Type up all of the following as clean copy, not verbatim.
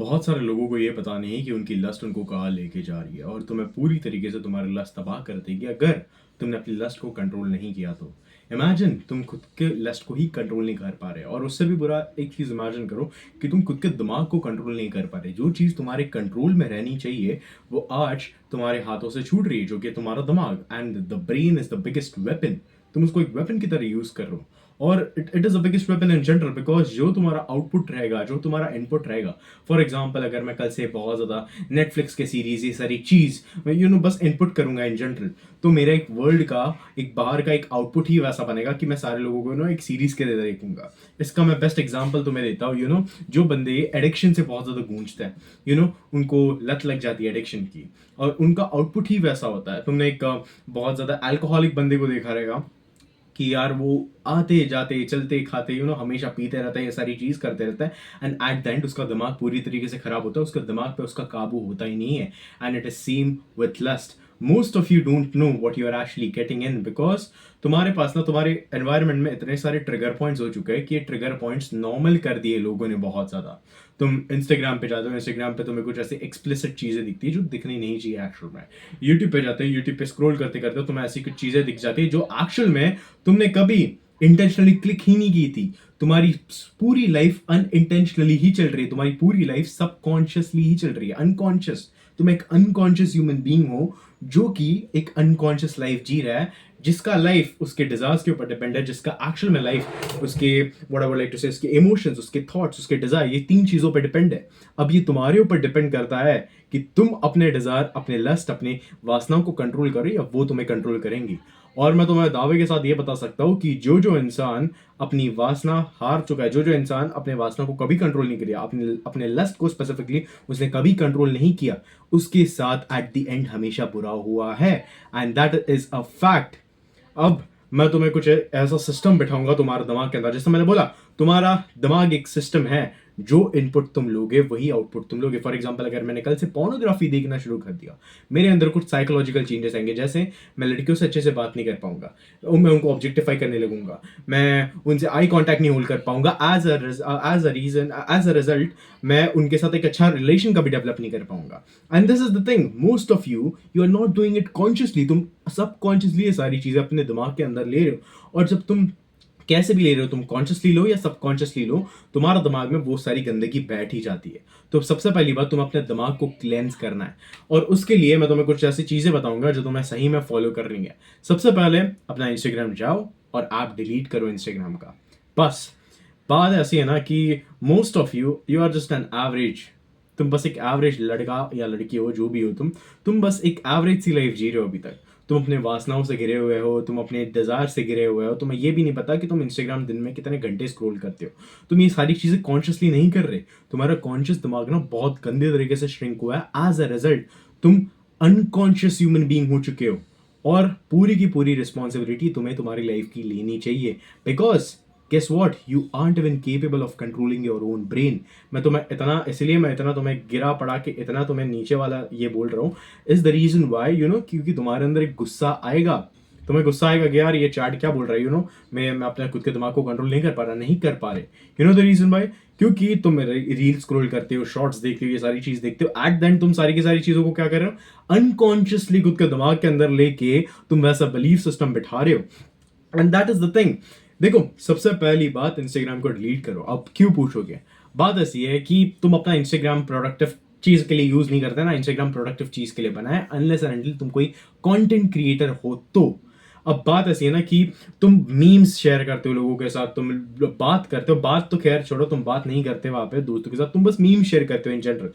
बहुत सारे लोगों को ये पता नहीं कि उनकी लस्ट उनको कहाँ लेके जा रही है और तुम्हें पूरी तरीके से तुम्हारी लस्ट तबाह कर देगी अगर तुमने अपनी लस्ट को कंट्रोल नहीं किया तो। इमेजिन तुम खुद के लस्ट को ही कंट्रोल नहीं कर पा रहे, और उससे भी बुरा एक चीज़ इमेजिन करो कि तुम खुद के दिमाग को कंट्रोल नहीं कर पा रहे। जो चीज़ तुम्हारे कंट्रोल में रहनी चाहिए वो आज तुम्हारे हाथों से छूट रही है, जो कि तुम्हारा दिमाग। And the brain is the biggest weapon. तुम उसको एक वेपन की तरह यूज़ कर रहे हो, और it is the biggest weapon in general, because जो तुम्हारा आउटपुट रहेगा, जो तुम्हारा इनपुट रहेगा। फॉर एग्जाम्पल, अगर मैं कल से बहुत ज़्यादा नेटफ्लिक्स के सीरीज, ये सारी चीज़ मैं बस इनपुट करूंगा इन जनरल, तो मेरा एक वर्ल्ड का, एक बाहर का एक आउटपुट ही वैसा बनेगा कि मैं सारे लोगों को एक सीरीज के तरह देखूंगा। इसका मैं बेस्ट एग्जाम्पल तुम्हें देता हूँ। जो बंदे एडिक्शन से बहुत ज़्यादा गूंजते हैं, उनको लत लग जाती है एडिक्शन की, और उनका आउटपुट ही वैसा होता है। तुमने एक बहुत ज़्यादा अल्कोहलिक बंदे को देखा रहेगा कि यार वो आते जाते चलते खाते हमेशा पीते रहता है, ये सारी चीज करते रहता है, एंड एट द एंड उसका दिमाग पूरी तरीके से खराब होता है, उसका दिमाग पे उसका काबू होता ही नहीं है। And it is same with lust. Most of you don't know what you are actually getting in, because तुम्हारे पास ना, तुम्हारे एनवायरनमेंट में इतने सारे ट्रिगर पॉइंट्स हो चुके हैं कि ये ट्रिगर पॉइंट्स नॉर्मल कर दिए लोगों ने बहुत ज्यादा। तुम इंस्टाग्राम पे जाते हो, इंस्टाग्राम पे तुम्हें कुछ ऐसी एक्सप्लिसिट चीजें दिखती है जो दिखनी नहीं चाहिए एक्चुअल में। यूट्यूब पे जाते हो, यूट्यूब पे स्क्रॉल करते करते तुम्हें ऐसी कुछ चीजें दिख जाती है जो एक्चुअल में तुमने कभी इंटेंशनली क्लिक ही नहीं की थी। तुम्हारी पूरी लाइफ अनइंटेंशनली ही चल रही है, तुम्हारी पूरी लाइफ सबकॉन्शियसली ही चल रही है, अनकॉन्शियस। तुम एक अनकॉन्शियस ह्यूमन बीइंग हो जो कि एक अनकॉन्शियस लाइफ जी रहा है, जिसका लाइफ उसके डिजायर्स के ऊपर डिपेंड है, जिसका एक्चुअल में लाइफ उसके what I would like to say उसके इमोशंस, उसके थॉट्स, उसके डिजायर, ये तीन चीजों पर डिपेंड है। अब ये तुम्हारे ऊपर डिपेंड करता है कि तुम अपने डिजायर, अपने लस्ट, अपने वासनाओं को कंट्रोल करो या वो तुम्हें कंट्रोल करेंगी। और मैं तुम्हें दावे के साथ ये बता सकता हूँ कि जो जो इंसान अपनी वासना हार चुका है, जो जो इंसान अपने वासना को कभी कंट्रोल नहीं किया, अपने अपने लस्ट को स्पेसिफिकली उसने कभी कंट्रोल नहीं किया, उसके साथ एट द एंड हमेशा बुरा हुआ है। And that is a fact. अब मैं तुम्हें कुछ ऐसा सिस्टम बिठाऊंगा तुम्हारे दिमाग के अंदर, जैसे मैंने बोला, तुम्हारा दिमाग एक सिस्टम है, जो इनपुट तुम लोगे वही आउटपुट तुम लोगे। फॉर एग्जांपल, अगर मैंने कल से पोर्नोग्राफी देखना शुरू कर दिया, मेरे अंदर कुछ साइकोलॉजिकल चेंजेस आएंगे। जैसे मैं लड़कियों से अच्छे से बात नहीं कर पाऊंगा, मैं उनको ऑब्जेक्टिफाई करने लगूंगा, मैं उनसे आई कांटेक्ट नहीं होल्ड कर पाऊंगा, एज अ रिजल्ट मैं उनके साथ एक अच्छा रिलेशन कभी डेवलप नहीं कर पाऊंगा। And this is the thing, most of you you are not doing it consciously. तुम सबकॉन्शियसली ये सारी चीजें अपने दिमाग के अंदर ले रहे हो, और जब तुम कैसे भी ले रहे हो, तुम कॉन्शियसली लो या सबकॉन्शियसली लो, तुम्हारा दिमाग में वो सारी गंदगी बैठ ही जाती है। तो सबसे पहली बात, तुम अपने दिमाग को क्लेंस करना है, और उसके लिए मैं तुम्हें कुछ ऐसी चीजें बताऊंगा जो तुम्हें सही में फॉलो करनी है। सबसे पहले अपना इंस्टाग्राम जाओ और ऐप डिलीट करो इंस्टाग्राम का। बस बात ऐसी है ना कि most of you you are just an average. तुम बस एक एवरेज लड़का या लड़की हो, जो भी हो तुम बस एक एवरेज सी लाइफ जी रहे हो अभी तक। तुम अपने वासनाओं से घिरे हुए हो, तुम अपने डिजायर से घिरे हुए हो, तुम्हें ये भी नहीं पता कि तुम इंस्टाग्राम दिन में कितने घंटे स्क्रॉल करते हो। तुम ये सारी चीजें कॉन्शियसली नहीं कर रहे। तुम्हारा कॉन्शियस दिमाग ना बहुत गंदे तरीके से श्रिंक हुआ है। एज अ रिजल्ट तुम अनकॉन्शियस ह्यूमन बीइंग हो चुके हो, और पूरी की पूरी रिस्पॉन्सिबिलिटी तुम्हें तुम्हारी लाइफ की लेनी चाहिए, because guess what, you aren't even capable of controlling your own brain। मैं तुम्हें इतना, इसलिए मैं इतना तुम्हें गिरा पड़ा के इतना तुम्हें नीचे वाला ये बोल रहा हूँ, इज द रीजन वाई क्योंकि तुम्हारे अंदर एक गुस्सा आएगा। तुम्हें गुस्सा आएगा कि यार ये चैट क्या बोल रहा है, मैं अपने खुद के दिमाग को कंट्रोल नहीं कर पा रहा, नहीं कर पा रहे। द रीजन वाई, क्योंकि तुम रील स्क्रॉल करते हो, शॉर्ट्स देखते हो, ये सारी चीज देखते हो, एट देन तुम सारी की सारी चीजों को क्या कर रहे हो, अनकॉन्शियसली खुद के दिमाग के अंदर लेके तुम वैसा बिलीफ सिस्टम बिठा रहे हो। And that is the thing. देखो, सबसे पहली बात, इंस्टाग्राम को डिलीट करो। अब क्यों पूछोगे, बात ऐसी है कि तुम अपना इंस्टाग्राम प्रोडक्टिव चीज के लिए यूज नहीं करते ना, इंस्टाग्राम प्रोडक्टिव चीज के लिए बना है, अनलेस एंड अनटिल तुम कोई कंटेंट क्रिएटर हो तो। अब बात ऐसी है ना कि तुम मीम्स शेयर करते हो लोगों के साथ, तुम बात करते हो, बात तो खैर छोड़ो, तुम बात नहीं करते वहां पे दोस्तों के साथ, तुम बस मीम शेयर करते हो इन जनरल।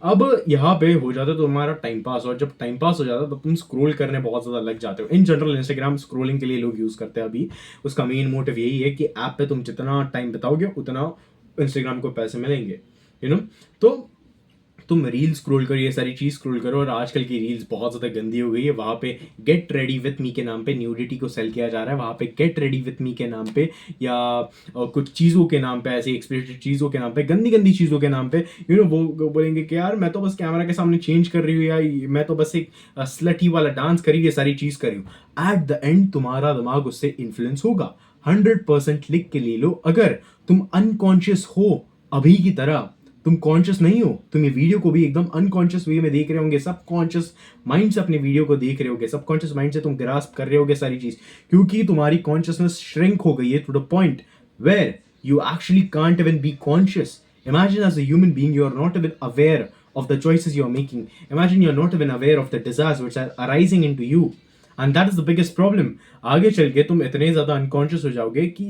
अब यहाँ पे हो जाता है तुम्हारा टाइम पास, और जब टाइम पास हो जाता है तो तुम स्क्रोल करने बहुत ज्यादा लग जाते हो। इन जनरल इंस्टाग्राम स्क्रोलिंग के लिए लोग यूज करते हैं अभी। उसका मेन मोटिव यही है कि ऐप पे तुम जितना टाइम बिताओगे उतना इंस्टाग्राम को पैसे मिलेंगे। तो तुम रील स्क्रॉल करो, ये सारी चीज स्क्रॉल करो, और आजकल की रील्स बहुत ज्यादा गंदी हो गई है। वहां पे गेट रेडी विथ मी के नाम पे न्यूडिटी को सेल किया जा रहा है, वहां पे गेट रेडी विथ मी के नाम पे, या कुछ चीजों के नाम पे, ऐसे एक्सप्लिसिट चीजों के नाम पे, गंदी गंदी चीजों के नाम पे वो बोलेंगे कि यार मैं तो बस कैमरा के सामने चेंज कर रही हूँ, या मैं तो बस एक स्लटी वाला डांस करी, ये सारी चीज करी हूँ। एट द एंड तुम्हारा दिमाग उससे इन्फ्लुएंस होगा। 100% लिख के ले लो, अगर तुम अनकॉन्शियस हो अभी की तरह, तुम कॉन्शियस नहीं हो, तुम ये वीडियो को भी एकदम अनकॉन्शियस वे में देख रहे होंगे, सब कॉन्शियस माइंड से अपने वीडियो को देख रहे होगे, सब कॉन्शियस माइंड से तुम ग्रास्प कर रहे होगे सारी चीज, क्योंकि तुम्हारी कॉन्शियसनेस श्रिंक हो गई है to the point where you actually can't even be conscious. Imagine as a human being, you are not even aware of the choices you are making. Imagine you're not even aware of the desires which are arising into you. And that is the biggest problem. आगे चल के तुम इतने ज़्यादा unconscious हो जाओगे कि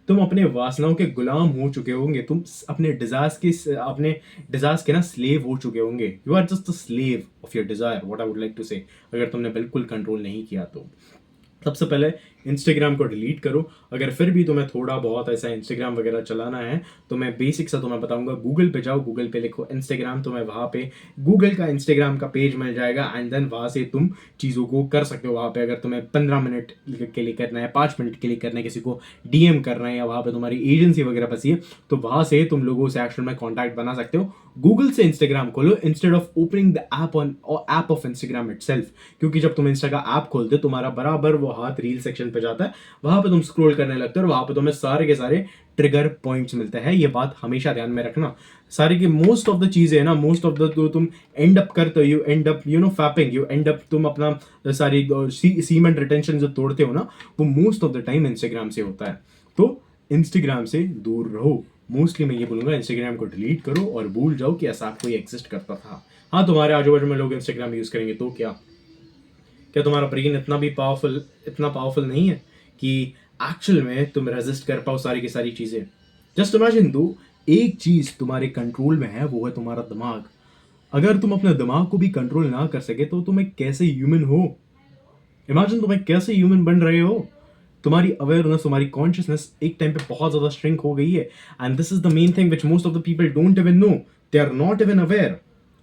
तुम अपने वासनाओं के गुलाम हो चुके होंगे, तुम अपने डिजायर्स के ना स्लेव हो चुके होंगे. You are just the slave of your desire, what I would like to say, अगर तुमने बिल्कुल कंट्रोल नहीं किया तो. सबसे पहले इंस्टाग्राम को डिलीट करो. अगर फिर भी तुम्हें थोड़ा बहुत ऐसा इंस्टाग्राम वगैरह चलाना है तो मैं बेसिक सा तुम्हें बताऊंगा. गूगल पे जाओ, गूगल पे लिखो इंस्टाग्राम, तुम्हें वहाँ पे गूगल का इंस्टाग्राम का पेज मिल जाएगा. एंड देन वहाँ से तुम चीज़ों को कर सकते हो. वहाँ पे अगर तुम्हें 15 मिनट के लिए करना है, 5 मिनट के लिए करना है, किसी को डीएम करना है, या वहाँ पे तुम्हारी एजेंसी वगैरह बसी है, तो वहाँ से तुम लोगों से एक्चुअल में कॉन्टैक्ट बना सकते हो. गूगल से इंस्टाग्राम खोलो instead of opening the app of Instagram itself. क्योंकि जब तुम इंस्टा का ऐप खोलते हो, तुम्हारा बराबर वो हाथ रील सेक्शन पे जाता है, वहां पे तुम स्क्रॉल करने लगते हो और वहां पे तुम्हें सारे के सारे ट्रिगर पॉइंट्स मिलते हैं. ये बात हमेशा ध्यान में रखना. सारी की मोस्ट ऑफ द चीजें ना, मोस्ट ऑफ द जो तुम एंड अप करते हो, you and up fapping, you and up, तुम अपना सारी सीमेंट रिटेंशन जो तोड़ते हो ना, वो most of the time Instagram से होता है. तो इंस्टाग्राम से दूर रहो. मोस्टली मैं ये बोलूंगा इंस्टाग्राम को डिलीट करो और भूल जाओ कि ऐसा कोई एग्जिस्ट करता था. हाँ, तुम्हारे आजू बाजू में लोग इंस्टाग्राम यूज करेंगे तो क्या क्या तुम्हारा ब्रेन इतना पावरफुल नहीं है कि एक्चुअल में तुम रेजिस्ट कर पाओ सारी की सारी चीजें. जस्ट इमेजिन दो, एक चीज तुम्हारे कंट्रोल में है, वो है तुम्हारा दिमाग. अगर तुम अपने दिमाग को भी कंट्रोल ना कर सके तो तुम एक कैसे ह्यूमन हो. इमेजिन तुम एक कैसे ह्यूमन बन रहे हो. तुम्हारी अवेयरनेस, तुम्हारी कॉन्शियसनेस एक टाइम पे बहुत ज्यादा श्रिंक हो गई है. And this is the main thing which most of the people don't even know. They are not even aware.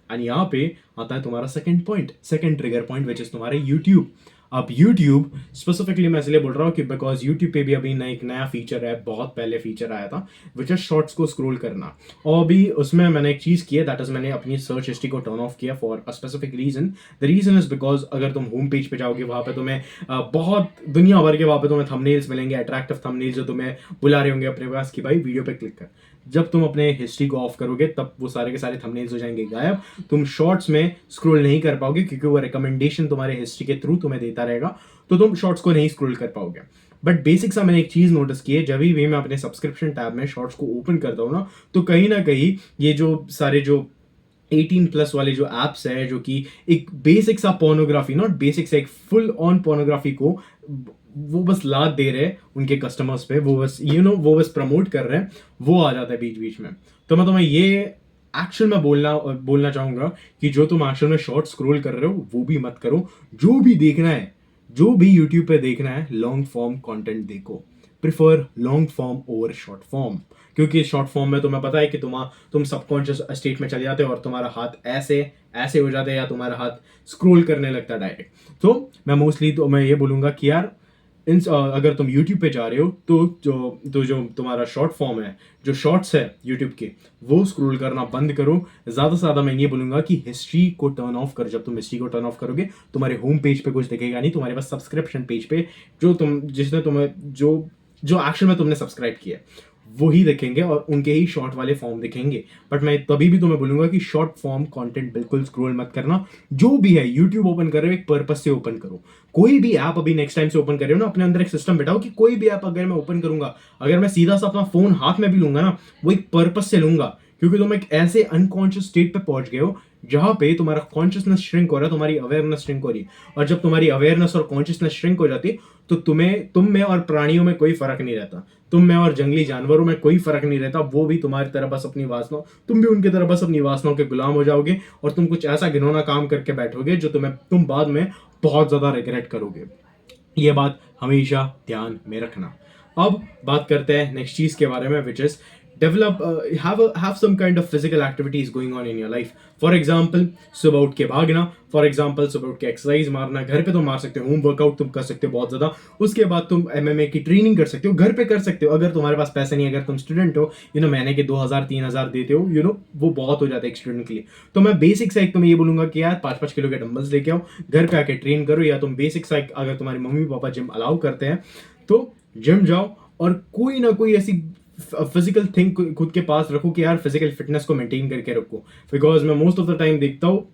And यहाँ पे आता है तुम्हारा second trigger point, which is तुम्हारे यूट्यूब. अब यूट्यूब स्पेसिफिकली मैं इसलिए बोल रहा हूँ कि बिकॉज यूट्यूब पे भी अभी एक नया फीचर है, बहुत पहले फीचर आया था, विच इज शॉर्ट्स को स्क्रॉल करना. और अभी उसमें मैंने एक चीज़ की है, दैट इज मैंने अपनी सर्च हिस्ट्री को टर्न ऑफ किया for a specific reason. The reason is because अगर तुम होम पेज पे जाओगे, वहाँ पे तुम्हें बहुत दुनिया भर के वहाँ पे तुम्हें थंबनेल्स मिलेंगे, अट्रैक्टिव थंबनेल्स जो तुम्हें बुला रहे होंगे अपने पास कि भाई वीडियो पे क्लिक कर. जब तुम अपने हिस्ट्री को ऑफ करोगे तब वो सारे के सारे थंबनेल्स हो जाएंगे गायब. तुम शॉर्ट्स में स्क्रॉल नहीं कर पाओगे क्योंकि वो रिकमेंडेशन तुम्हारे हिस्ट्री के थ्रू तुम्हें देता रहेगा, तो तुम शॉर्ट्स को नहीं स्क्रॉल कर पाओगे. बट बेसिक सा मैंने एक चीज नोटिस की है, जब भी मैं अपने सब्सक्रिप्शन टैब में शॉर्ट्स को ओपन करता हूँ ना कहीं ये जो सारे जो 18+ वाले जो एप्स है, जो कि एक बेसिक सा पोर्नोग्राफी, नॉट बेसिक सा, एक फुल ऑन पोर्नोग्राफी को वो बस लाद दे रहे हैं उनके कस्टमर्स पे, वो बस वो बस प्रमोट कर रहे हैं, वो आ जाता है बीच बीच में. तो मैं तुम्हें ये एक्चुअल में बोलना चाहूंगा कि जो तुम एक्चुअल में शॉर्ट स्क्रॉल कर रहे हो वो भी मत करो. जो भी देखना है, जो भी यूट्यूब पे देखना है, लॉन्ग फॉर्म कंटेंट देखो. Prefer long form over short form, क्योंकि शॉर्ट फॉर्म में तुम्हें पता है कि तुम सबकॉन्शियस स्टेट में चले जाते हो और तुम्हारा हाथ ऐसे हो जाता है, या तुम्हारा हाथ स्क्रॉल करने लगता है डायरेक्ट. तो मैं ये बोलूंगा कि यार अगर तुम YouTube पे जा रहे हो तो जो तुम्हारा शॉर्ट फॉर्म है, जो शॉर्ट्स है YouTube के, वो स्क्रॉल करना बंद करो. ज़्यादा से ज़्यादा मैं ये बोलूँगा कि हिस्ट्री को टर्न ऑफ करो. जब तुम हिस्ट्री को टर्न ऑफ करोगे, तुम्हारे होम पेज पे कुछ दिखेगा नहीं, तुम्हारे पास सब्सक्रिप्शन पेज पे जिसने तुम्हें जो एक्शन में तुमने सब्सक्राइब किया वही दिखेंगे और उनके ही शॉर्ट वाले फॉर्म दिखेंगे. बट मैं तभी भी तुम्हें बोलूंगा कि शॉर्ट फॉर्म कंटेंट बिल्कुल स्क्रॉल मत करना. जो भी है यूट्यूब ओपन कर रहे हो, एक पर्पस से ओपन करो. कोई भी ऐप अभी नेक्स्ट टाइम से ओपन कर रहे हो ना, अपने अंदर एक सिस्टम बैठाओ कि कोई भी ऐप अगर मैं ओपन करूंगा, अगर मैं सीधा सा अपना फोन हाथ में भी लूंगा ना, वो एक पर्पस से लूंगा, क्योंकि तुम एक ऐसे अनकॉन्शियस स्टेट पे पहुंच गए हो जहां पे तुम्हारा कॉन्शियसनेस श्रिंक हो रहा है, तुम्हारी अवेयरनेस श्रिंक हो रही है. और जब तुम्हारी अवेयरनेस और कॉन्शियसनेस श्रिंक हो जाती है तो तुम में और प्राणियों में कोई फर्क नहीं रहता. तुम में और जंगली जानवरों में कोई फर्क नहीं रहता. वो भी तुम्हारी तरह बस अपनी वासनाओं, तुम भी उनकी तरह बस अपनी वासनाओं के गुलाम हो जाओगे और तुम कुछ ऐसा घिनौना काम करके बैठोगे जो तुम बाद में बहुत ज्यादा रिग्रेट करोगे. ये बात हमेशा ध्यान में रखना. अब बात करते हैं नेक्स्ट चीज के बारे में, which is have some kind of physical activities going on in your life. For example, सुबह उठ के भागना. For example, सुबह उठ के एक्सरसाइज मारना. घर पे तुम मार सकते हो, होम वर्कआउट तुम कर सकते हो बहुत ज्यादा. उसके बाद तुम MMA की ट्रेनिंग कर सकते हो, घर पे कर सकते हो. अगर तुम्हारे पास पैसे नहीं, अगर तुम स्टूडेंट हो, महीने के 2000-3000 देते हो, वो बहुत हो जाता है एक स्टूडेंट के लिए. तो मैं बेसिक सा एक तुम्हें ये बोलूंगा कि यार 5-5 किलो के डंबल्स लेके आओ, घर पे आके ट्रेन करो. या तुम बेसिक सा, अगर तुम्हारे मम्मी पापा जिम अलाउ करते हैं तो जिम जाओ और कोई ना कोई ऐसी फिजिकल थिंग खुद के पास रखो कि यार फिजिकल फिटनेस को मेंटेन करके रखो, बिकॉज मैं मोस्ट ऑफ द टाइम देखता हूँ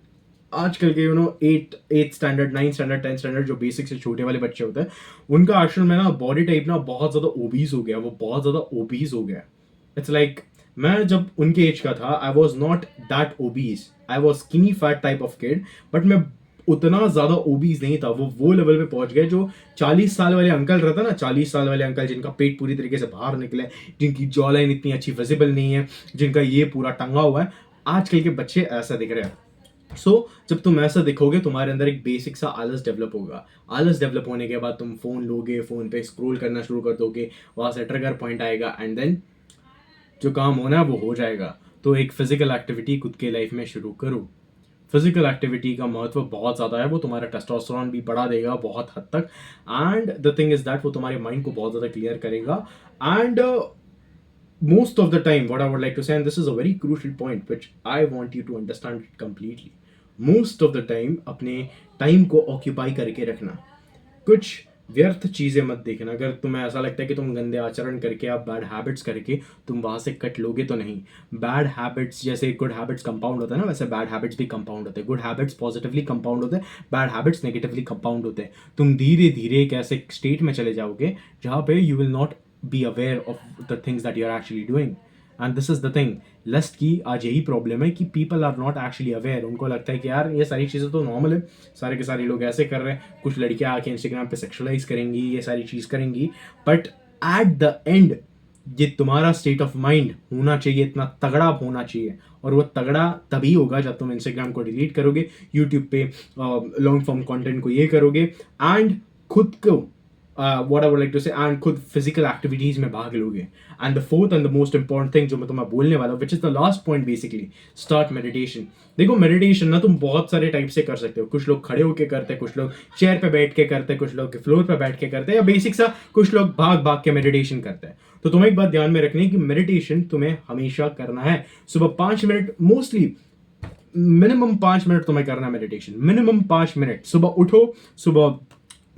आजकल के एट स्टैंडर्ड, 9 स्टैंडर्ड, 10 स्टैंडर्ड जो बेसिक से छोटे वाले बच्चे होते हैं, उनका आजकल में ना बॉडी टाइप ना बहुत ज़्यादा ओबीज हो गया, वो बहुत ज़्यादा ओबीज हो गया। इट्स लाइक मैं जब उनके एज का था, I was not that obese, I was skinny fat type of kid, but मैं उतना ज्यादा ओबीज नहीं था। वो लेवल पे पहुंच गए जो 40 साल वाले अंकल रहता ना, 40 साल वाले अंकल जिनका पेट पूरी तरीके से बाहर निकले, जिनकी जॉ लाइन इतनी अच्छी विजिबल नहीं है, जिनका ये पूरा टंगा हुआ है, आजकल के बच्चे ऐसा दिख रहे हैं। जब तुम ऐसा दिखोगे, तुम्हारे अंदर एक बेसिक सा आलस डेवलप होगा। आलस डेवलप होने के बाद तुम फोन लोगे, फोन पे स्क्रॉल करना शुरू कर दोगे, वहां से ट्रिगर पॉइंट आएगा, एंड देन जो काम होना है वो हो जाएगा। तो एक फिजिकल एक्टिविटी खुद के लाइफ में शुरू करो। फिजिकल एक्टिविटी का महत्व बहुत ज़्यादा है, वो तुम्हारा टेस्टोस्टेरोन भी बढ़ा देगा बहुत हद तक, and the thing is that वो तुम्हारे माइंड को बहुत ज़्यादा क्लियर करेगा। And most of the time, what I would like to say, and this is a very crucial point which I want you to understand it completely, most of the time अपने time को occupy करके रखना, कुछ व्यर्थ चीजें मत देखना। अगर तुम्हें ऐसा लगता है कि तुम गंदे आचरण करके, आप बैड हैबिट्स करके तुम वहां से कट लोगे, तो नहीं। बैड हैबिट्स जैसे गुड हैबिट्स कंपाउंड होता है ना, वैसे बैड हैबिट्स भी कंपाउंड होते हैं। गुड हैबिट्स पॉजिटिवली कंपाउंड होते हैं, बैड हैबिट्स नेगेटिवली कंपाउंड होते हैं। तुम धीरे धीरे एक ऐसे स्टेट में चले जाओगे जहां पे you will not be aware of the things that you are actually doing. And this is the thing, lust की आज यही प्रॉब्लम है कि people are not actually aware. उनको लगता है कि यार ये सारी चीज़ें तो नॉर्मल है, सारे के सारे लोग ऐसे कर रहे हैं, कुछ लड़कियां आके इंस्टाग्राम पे सेक्सुअलाइज करेंगी, ये सारी चीज़ करेंगी, बट एट द एंड ये तुम्हारा स्टेट ऑफ माइंड होना चाहिए, इतना तगड़ा होना चाहिए। और वो तगड़ा तभी होगा जब तुम इंस्टाग्राम को डिलीट करोगे, यूट्यूब पे लॉन्ग फॉर्म कंटेंट को ये करोगे, एंड खुद को what I would like to say, and खुद फिजिकल एक्टिविटीज में भाग लोगे। And the fourth and the most important thing जो मैं तुम्हें बोलने वाला हूँ, which is the last point, basically start meditation. देखो मेडिटेशन ना तुम बहुत सारे टाइप से कर सकते हो। कुछ लोग खड़े होके करते हैं, कुछ लोग चेयर पे बैठ के करते हैं, कुछ लोग फ्लोर पे बैठ के करते हैं, या बेसिक सा कुछ लोग भाग भाग के मेडिटेशन करते हैं। तो तुम्हें एक बात ध्यान में रखनी है कि मेडिटेशन तुम्हें हमेशा करना है। सुबह 5 मिनट, मोस्टली मिनिमम 5 मिनट तुम्हें करना है मेडिटेशन, मिनिमम 5 मिनट। सुबह उठो, सुबह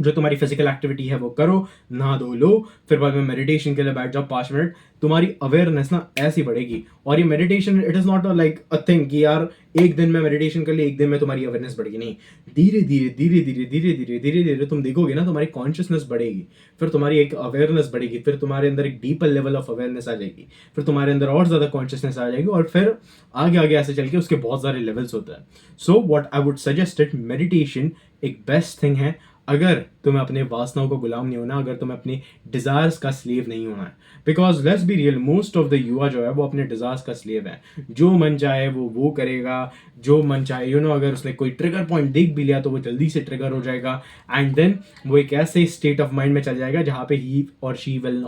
जो तुम्हारी फिजिकल एक्टिविटी है वो करो, नहा धो लो, फिर बाद में मेडिटेशन के लिए बैठ जाओ 5 मिनट। तुम्हारी अवेयरनेस ना ऐसी बढ़ेगी। और ये meditation, it is not like a thing कि यार एक दिन में मेडिटेशन कर ली, एक दिन में तुम्हारी अवेयरनेस बढ़ेगी, नहीं। धीरे धीरे धीरे धीरे धीरे धीरे धीरे धीरे तुम देखोगे ना, तुम्हारी कॉन्शियसनेस बढ़ेगी, फिर तुम्हारी एक अवेयरनेस बढ़ेगी, फिर तुम्हारे अंदर एक डीपर लेवल ऑफ अवेयरनेस आ जाएगी, फिर तुम्हारे अंदर और ज्यादा कॉन्शियसनेस आ जाएगी, और फिर आगे आगे ऐसे चल के उसके बहुत सारे लेवल्स होते हैं। So what I would suggest it, meditation एक बेस्ट थिंग है अगर तुम्हें अपने वासनाओं को गुलाम नहीं होना, अगर तुम्हें अपने डिजायर्स का स्लेव नहीं होना है। Because let's be real, most of the युवा जो है वो अपने डिजायर्स का स्लेव है। जो मन चाहे वो करेगा, जो मन चाहे अगर उसने कोई ट्रिगर पॉइंट देख भी लिया तो वो जल्दी से ट्रिगर हो जाएगा, एंड देन वो एक ऐसे स्टेट ऑफ माइंड में चल जाएगा जहाँ पे ही और she will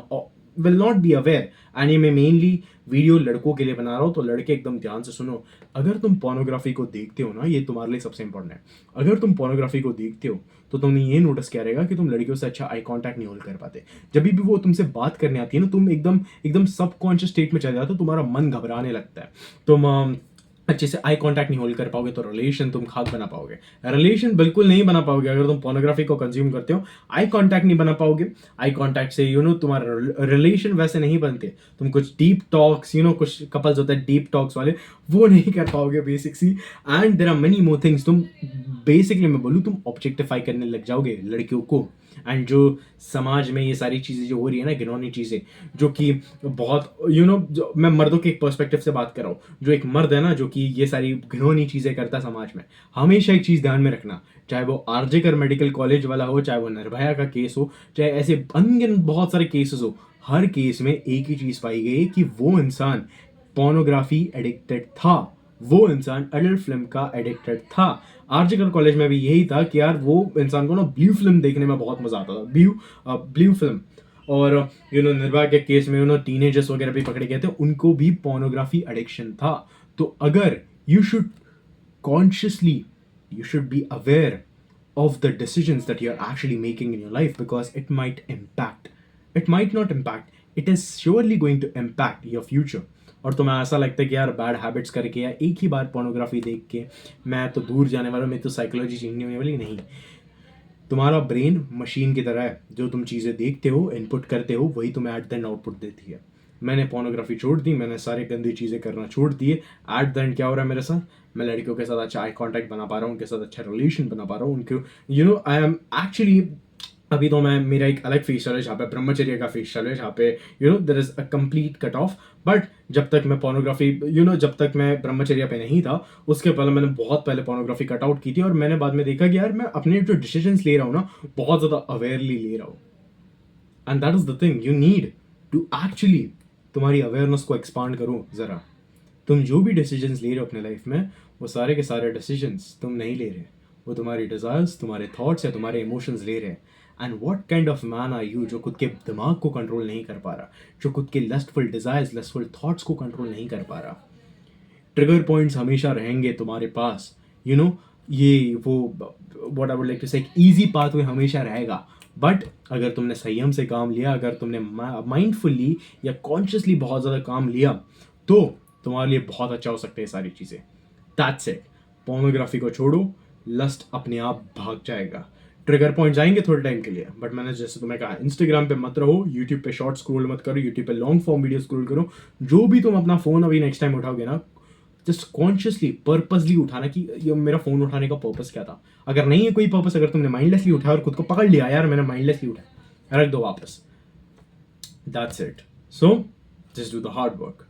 not be aware. And ये मैं मेनली वीडियो लड़कों के लिए बना रहा हूँ, तो लड़के एकदम ध्यान से सुनो। अगर तुम पोर्नोग्राफी को देखते हो ना, ये तुम्हारे लिए सबसे इंपॉर्टेंट है। अगर तुम पोर्नोग्राफी को देखते हो तो तुमने ये नोटिस किया रहेगा कि तुम लड़कियों से अच्छा आई कांटेक्ट नहीं होल्ड कर पाते। जब भी वो तुमसे बात करने आती है ना, तुम एकदम एकदम सबकॉन्शियस स्टेट में चले जाते हो, तुम्हारा मन घबराने लगता है, तुम अच्छे से आई कांटेक्ट नहीं होल्ड कर पाओगे, तो रिलेशन तुम खाक बना पाओगे। रिलेशन बिल्कुल नहीं बना पाओगे अगर तुम पोर्नोग्राफी को कंज्यूम करते हो। आई कांटेक्ट नहीं बना पाओगे, आई कांटेक्ट से तुम्हारा रिलेशन वैसे नहीं बनते। तुम कुछ डीप टॉक्स, कुछ कपल्स होते हैं डीप टॉक्स वाले, वो नहीं कर पाओगे बेसिक सी। And there are many more things. तुम बेसिकली मैं बोलूँ, तुम ऑब्जेक्टिफाई करने लग जाओगे लड़कियों को। एंड जो समाज में ये सारी चीज़ें जो हो रही है ना, घिनौनी चीज़ें, जो कि बहुत जो मैं मर्दों के एक पर्सपेक्टिव से बात कर रहा हूँ, जो एक मर्द है ना जो कि ये सारी घिनौनी चीज़ें करता है समाज में, हमेशा एक चीज़ ध्यान में रखना, चाहे वो आरजेकर मेडिकल कॉलेज वाला हो, चाहे वो निर्भया का केस हो, चाहे ऐसे अनगिनत बहुत सारे केसेस हो, हर केस में एक ही चीज़ पाई गई कि वो इंसान पोर्नोग्राफी एडिक्टेड था, वो इंसान एडल्ट फिल्म का एडिक्टेड था। आरजीकर कॉलेज में भी यही था कि यार वो इंसान को ना ब्लू फिल्म देखने में बहुत मजा आता था, ब्लू फिल्म। और निर्भया के केस में टीनेजर्स वगैरह भी पकड़े गए थे, उनको भी पोर्नोग्राफी एडिक्शन था। तो अगर you should consciously, you should be aware of the decisions that you're actually making in your life, because it might impact, it might not impact, it is surely going to impact your future. और तुम्हें ऐसा लगता है कि यार bad habits करके या एक ही बार पोर्नोग्राफी देख के मैं तो दूर जाने वाला हूँ, मैं तो साइकोलॉजी चेंज नहीं होने वाली, नहीं। तुम्हारा ब्रेन मशीन की तरह है, जो तुम चीज़ें देखते हो, इनपुट करते हो, वही तुम्हें एट द एंड आउटपुट देती है। मैंने पोर्नोग्राफी छोड़ दी, मैंने सारी गंदी चीज़ें करना छोड़ दिए। एट द एंड क्या हो रहा है मेरे साथ, मैं लड़कियों के साथ अच्छा आई कांटेक्ट बना पा रहा हूँ, उनके साथ अच्छा रिलेशन बना पा रहा हूँ, उनको आई एम एक्चुअली, अभी तो मैं, मेरा एक अलग फेस चल है जहाँ पे ब्रह्मचर्य का फेस चल है, जहाँ पे there is a complete cut off. But जब तक मैं पोर्नोग्राफी जब तक मैं ब्रह्मचर्य पे नहीं था, उसके पहले मैंने बहुत पहले पोर्नोग्राफी कट आउट की थी, और मैंने बाद में देखा कि यार मैं अपने जो डिसीजंस ले रहा हूँ ना, बहुत ज़्यादा अवेयरली ले रहा हूँ। And that is the thing, you need to actually तुम्हारी अवेयरनेस को एक्सपांड करो ज़रा। तुम जो भी डिसीजंस ले रहे हो अपने लाइफ में, वो सारे के सारे डिसीजंस तुम नहीं ले रहे, वो तुम्हारी डिज़ायर्स, तुम्हारे थॉट्स या तुम्हारे इमोशंस ले रहे हैं। And what kind of man are you जो खुद के दिमाग को कंट्रोल नहीं कर पा रहा, जो खुद के लस्टफुल डिज़ायर्स, लस्टफुल थॉट्स को कंट्रोल नहीं कर पा रहा। ट्रिगर पॉइंट्स हमेशा रहेंगे तुम्हारे पास, ये वो what I would like to say, एक ईजी पाथवे हमेशा रहेगा। बट अगर तुमने संयम से काम लिया, अगर तुमने माइंडफुली या कॉन्शियसली बहुत ज़्यादा काम लिया, तो तुम्हारे लिए बहुत अच्छा हो सकता है सारी चीज़ें। That's it. पोर्नोग्राफी को छोड़ो, लस्ट अपने आप भाग जाएगा। ट्रिगर पॉइंट्स आएंगे थोड़े टाइम के लिए, बट मैंने जैसे तुम्हें कहा, इंस्टाग्राम पे मत रहो, यूट्यूब पे शॉर्ट स्क्रॉल मत करो, यूट्यूब पे लॉन्ग फॉर्म वीडियो स्क्रॉल करो। जो भी तुम अपना फ़ोन अभी नेक्स्ट टाइम उठाओगे ना, जस्ट कॉन्शियसली पर्पसली उठाना कि ये मेरा फ़ोन उठाने का पर्पस क्या था। अगर नहीं है कोई पर्पस, अगर तुमने माइंडलेसली उठाया और खुद को पकड़ लिया, यार मैंने माइंडलेसली उठाया, रख दो वापस। That's it. So just do the hard work.